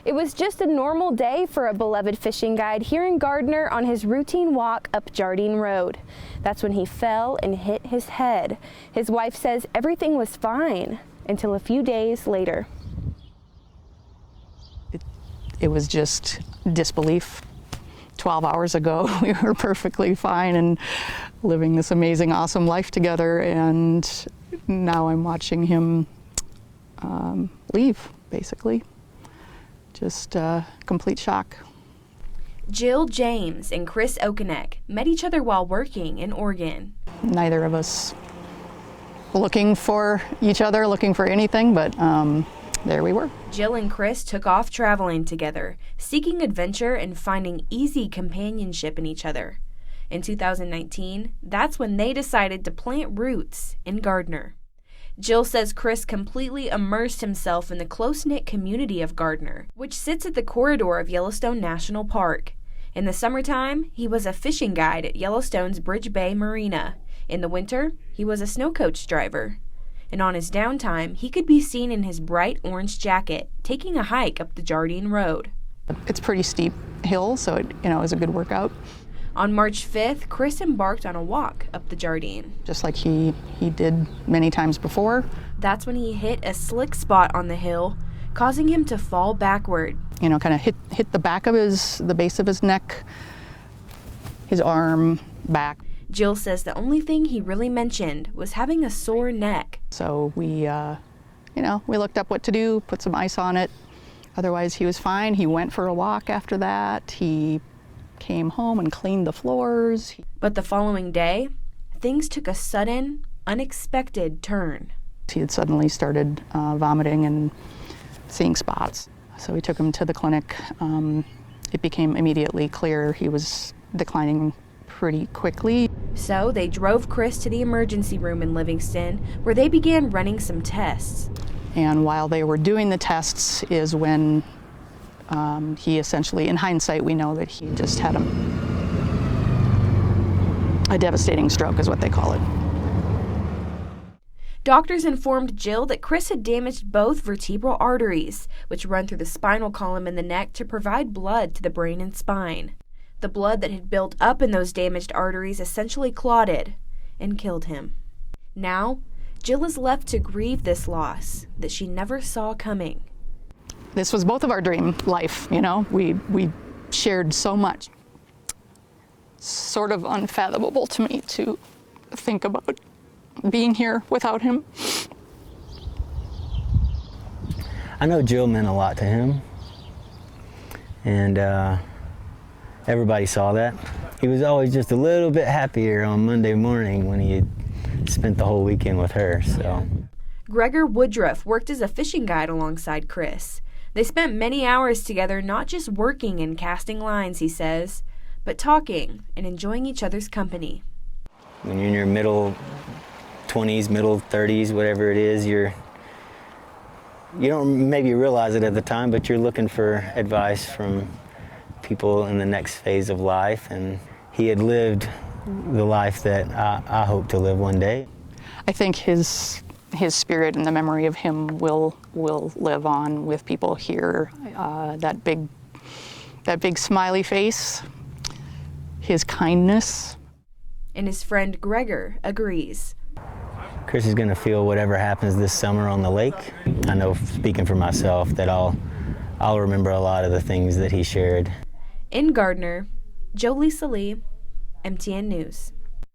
It was just a normal day for a beloved fishing guide here in Gardiner on his routine walk up Jardine Road. That's when he fell and hit his head. His wife says everything was fine until a few days later. It was just disbelief. 12 hours ago, we were perfectly fine and living this amazing, awesome life together, and now I'm watching him leave, basically. Just complete shock. Jill James and Chris Okonek met each other while working in Oregon. Neither of us looking for each other, looking for anything, but there we were. Jill and Chris took off traveling together, seeking adventure and finding easy companionship in each other. In 2019, that's when they decided to plant roots in Gardiner. Jill says Chris completely immersed himself in the close-knit community of Gardiner, which sits at the corridor of Yellowstone National Park. In the summertime, he was a fishing guide at Yellowstone's Bridge Bay Marina. In the winter, he was a snow coach driver. And on his downtime, he could be seen in his bright orange jacket, taking a hike up the Jardine Road. It's a pretty steep hill, so it was a good workout. On March 5th, Chris embarked on a walk up the Jardine. Just like he did many times before. That's when he hit a slick spot on the hill, causing him to fall backward. Kind of hit the back of the base of his neck, his arm, back. Jill says the only thing he really mentioned was having a sore neck. So we looked up what to do, put some ice on it. Otherwise, he was fine. He went for a walk after that. He came home and cleaned the floors. But the following day, things took a sudden, unexpected turn. He had suddenly started vomiting and seeing spots. So we took him to the clinic. It became immediately clear he was declining pretty quickly. So they drove Chris to the emergency room in Livingston, where they began running some tests. And while they were doing the tests is when he essentially, in hindsight, we know that he just had a devastating stroke, is what they call it. Doctors informed Jill that Chris had damaged both vertebral arteries, which run through the spinal column in the neck to provide blood to the brain and spine. The blood that had built up in those damaged arteries essentially clotted and killed him. Now, Jill is left to grieve this loss that she never saw coming. This was both of our dream life, We shared so much. Sort of unfathomable to me to think about being here without him. I know Jill meant a lot to him, and everybody saw that. He was always just a little bit happier on Monday morning when he had spent the whole weekend with her, so. Gregor Woodruff worked as a fishing guide alongside Chris. They spent many hours together, not just working and casting lines, he says, but talking and enjoying each other's company. When you're in your middle 20s, middle 30s, whatever it is, you don't maybe realize it at the time, but you're looking for advice from people in the next phase of life, and he had lived the life that I hope to live one day. I think his spirit and the memory of him will live on with people here. That big smiley face, his kindness. And his friend Gregor agrees. Chris is going to feel whatever happens this summer on the lake. I know, speaking for myself, that I'll remember a lot of the things that he shared. In Gardiner, Jolisa Lee, MTN News.